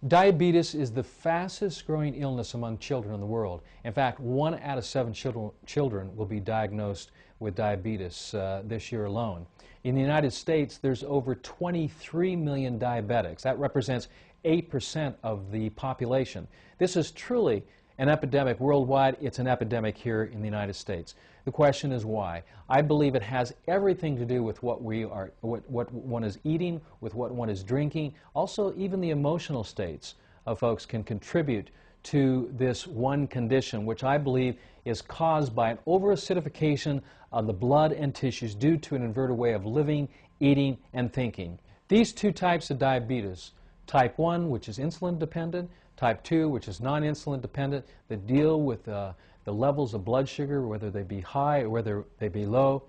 Diabetes is the fastest growing illness among children in the world. In fact, 1 out of 7 children will be diagnosed with diabetes this year alone. In the United States, there's over 23 million diabetics. That represents 8% of the population. This is truly an epidemic worldwide. It's an epidemic here in the United States. The question is why. I believe it has everything to do with what one is eating, with what one is drinking. Also, even the emotional states of folks can contribute to this one condition, which I believe is caused by an overacidification of the blood and tissues due to an inverted way of living, eating, and thinking. These two types of diabetes, type 1, which is insulin dependent, type 2, which is non-insulin dependent, that deal with the levels of blood sugar, whether they be high or whether they be low,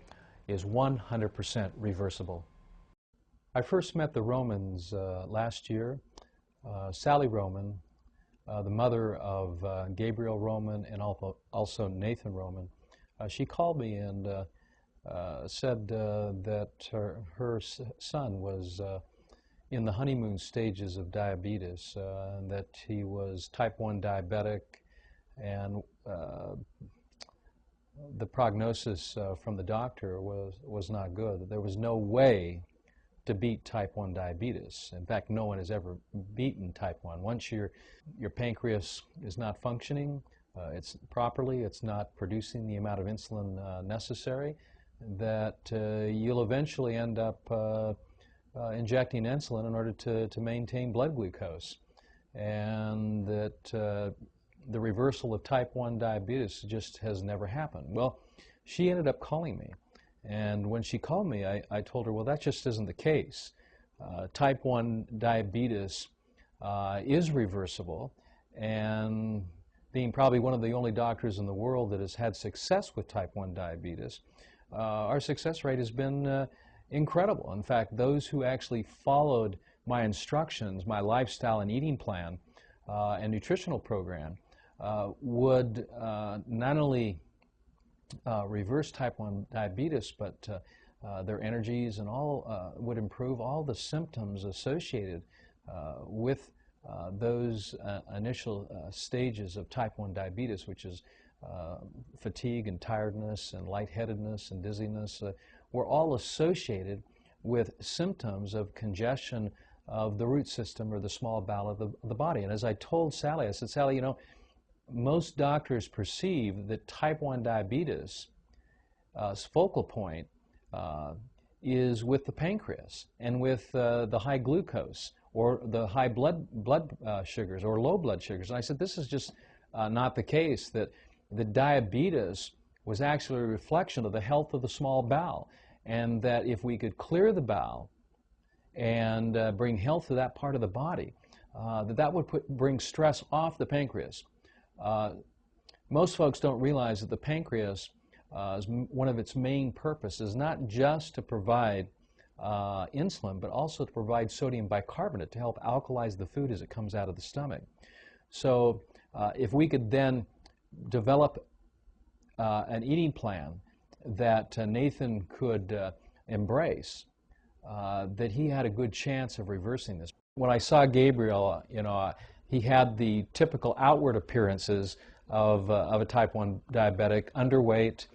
is 100% reversible. I first met the Romans last year. Sally Roman, the mother of Gabriel Roman and also Nathan Roman, she called me and said that her son was in the honeymoon stages of diabetes, that he was type 1 diabetic, and the prognosis from the doctor was not good. There was no way to beat type 1 diabetes. In fact, no one has ever beaten type 1. Once your pancreas is not functioning properly, it's not producing the amount of insulin necessary, that you'll eventually end up injecting insulin in order to maintain blood glucose, and that the reversal of type 1 diabetes just has never happened. Well, she ended up calling me, and when she called me, I told her, well, that just isn't the case. Type 1 diabetes is reversible, and being probably one of the only doctors in the world that has had success with type 1 diabetes, our success rate has been incredible. In fact, those who actually followed my instructions, my lifestyle and eating plan and nutritional program, would not only reverse type 1 diabetes, but their energies and all would improve all the symptoms associated with those initial stages of type 1 diabetes, which is fatigue and tiredness and lightheadedness and dizziness, were all associated with symptoms of congestion of the root system or the small bowel of the body. And as I told Sally, I said, Sally, you know, most doctors perceive that type 1 diabetes focal point is with the pancreas and with the high glucose or the high blood sugars or low blood sugars. And I said, this is just not the case, that the diabetes was actually a reflection of the health of the small bowel, and that if we could clear the bowel and bring health to that part of the body, that would bring stress off the pancreas. Most folks don't realize that the pancreas, one of its main purposes is not just to provide insulin, but also to provide sodium bicarbonate to help alkalize the food as it comes out of the stomach. So if we could then develop an eating plan that Nathan could embrace, that he had a good chance of reversing this. When I saw Gabriel, you know, he had the typical outward appearances of a type 1 diabetic: underweight,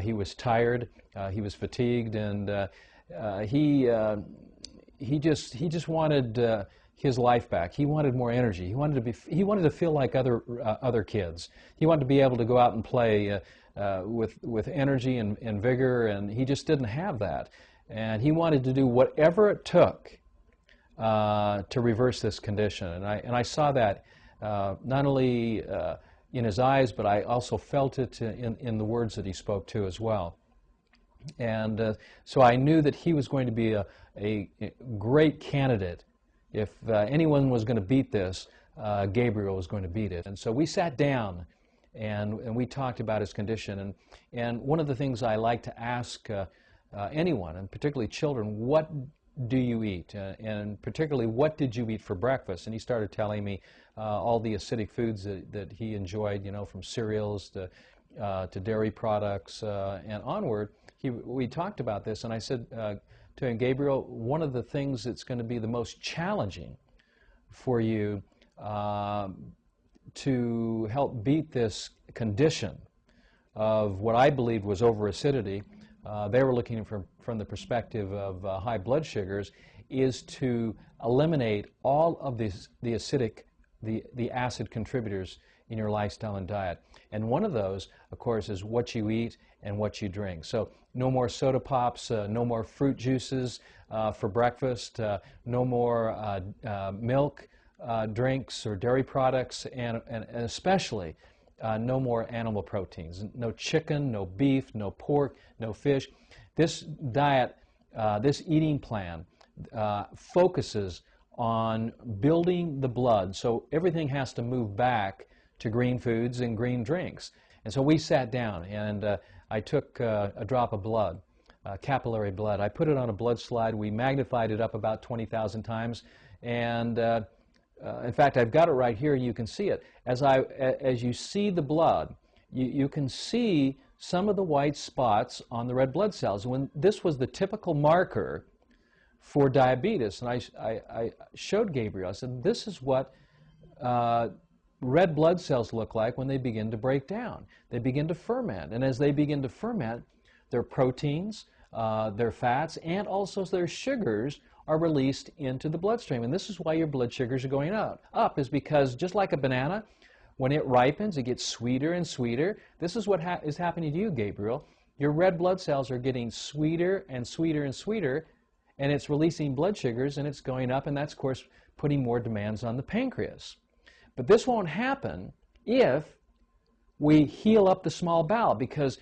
he was tired, he was fatigued, and he just wanted his life back. He wanted more energy. He wanted to feel like other kids. He wanted to be able to go out and play with energy and vigor, and he just didn't have that. And he wanted to do whatever it took to reverse this condition. And I saw that not only in his eyes, but I also felt it in the words that he spoke to as well. And so I knew that he was going to be a great candidate. If anyone was going to beat this, Gabriel was going to beat it. And so we sat down and we talked about his condition. And one of the things I like to ask anyone, and particularly children, what do you eat? And particularly, what did you eat for breakfast? And he started telling me all the acidic foods that he enjoyed, you know, from cereals to dairy products and onward. We talked about this, and I said to him, Gabriel, one of the things that's going to be the most challenging for you to help beat this condition of what I believed was overacidity. They were looking from the perspective of high blood sugars, is to eliminate all of the acid contributors in your lifestyle and diet. And one of those, of course, is what you eat and what you drink. So no more soda pops, no more fruit juices for breakfast, no more milk drinks or dairy products, and especially no more animal proteins. No chicken, no beef, no pork, no fish. This diet, this eating plan focuses on building the blood, so everything has to move back to green foods and green drinks. And so we sat down, and I took a drop of blood, capillary blood. I put it on a blood slide. We magnified it up about 20,000 times, and in fact, I've got it right here. You can see it. As you see the blood, you can see some of the white spots on the red blood cells. When this was the typical marker for diabetes, and I showed Gabriel, I said, this is what red blood cells look like when they begin to break down. They begin to ferment, and as they begin to ferment, their proteins, their fats, and also their sugars are released into the bloodstream. And this is why your blood sugars are going up is because just like a banana, when it ripens, it gets sweeter and sweeter. This is what is happening to you, Gabriel. Your red blood cells are getting sweeter and sweeter and sweeter, and it's releasing blood sugars, and it's going up, and that's, of course, putting more demands on the pancreas. But this won't happen if we heal up the small bowel, because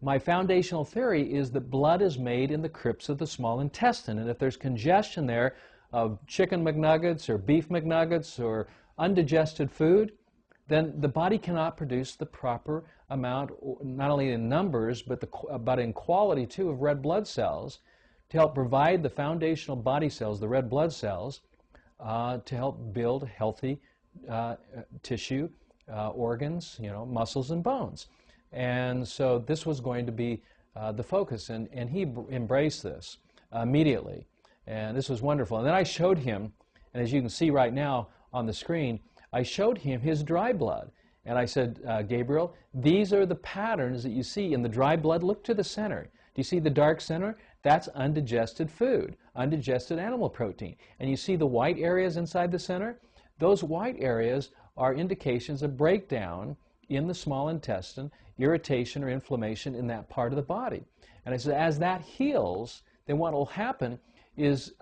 my foundational theory is that blood is made in the crypts of the small intestine, and if there's congestion there of chicken McNuggets or beef McNuggets or undigested food, then the body cannot produce the proper amount, not only in numbers, but in quality too, of red blood cells to help provide the foundational body cells, the red blood cells, to help build healthy tissue, organs, muscles and bones. And so this was going to be the focus, and he embraced this immediately, and this was wonderful. And then I showed him, and as you can see right now on the screen, I showed him his dry blood, and I said, Gabriel, these are the patterns that you see in the dry blood. Look to the center. Do you see the dark center? That's undigested food, undigested animal protein. And you see the white areas inside the center? Those white areas are indications of breakdown in the small intestine, irritation or inflammation in that part of the body. And I said, as that heals, then what will happen is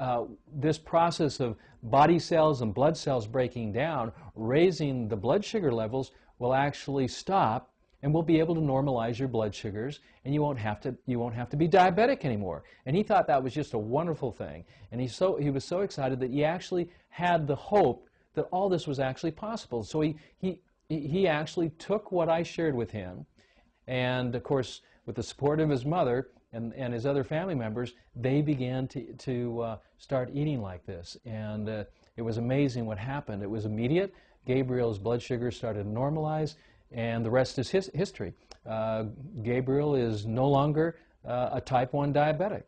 this process of body cells and blood cells breaking down, raising the blood sugar levels, will actually stop, and we'll be able to normalize your blood sugars, and you won't have to be diabetic anymore. And he thought that was just a wonderful thing, and he was so excited that he actually had the hope that all this was actually possible. So he actually took what I shared with him, and of course with the support of his mother and his other family members, they began to start eating like this. And it was amazing what happened. It was immediate. Gabriel's blood sugar started to normalize, and the rest is history. Gabriel is no longer a type 1 diabetic.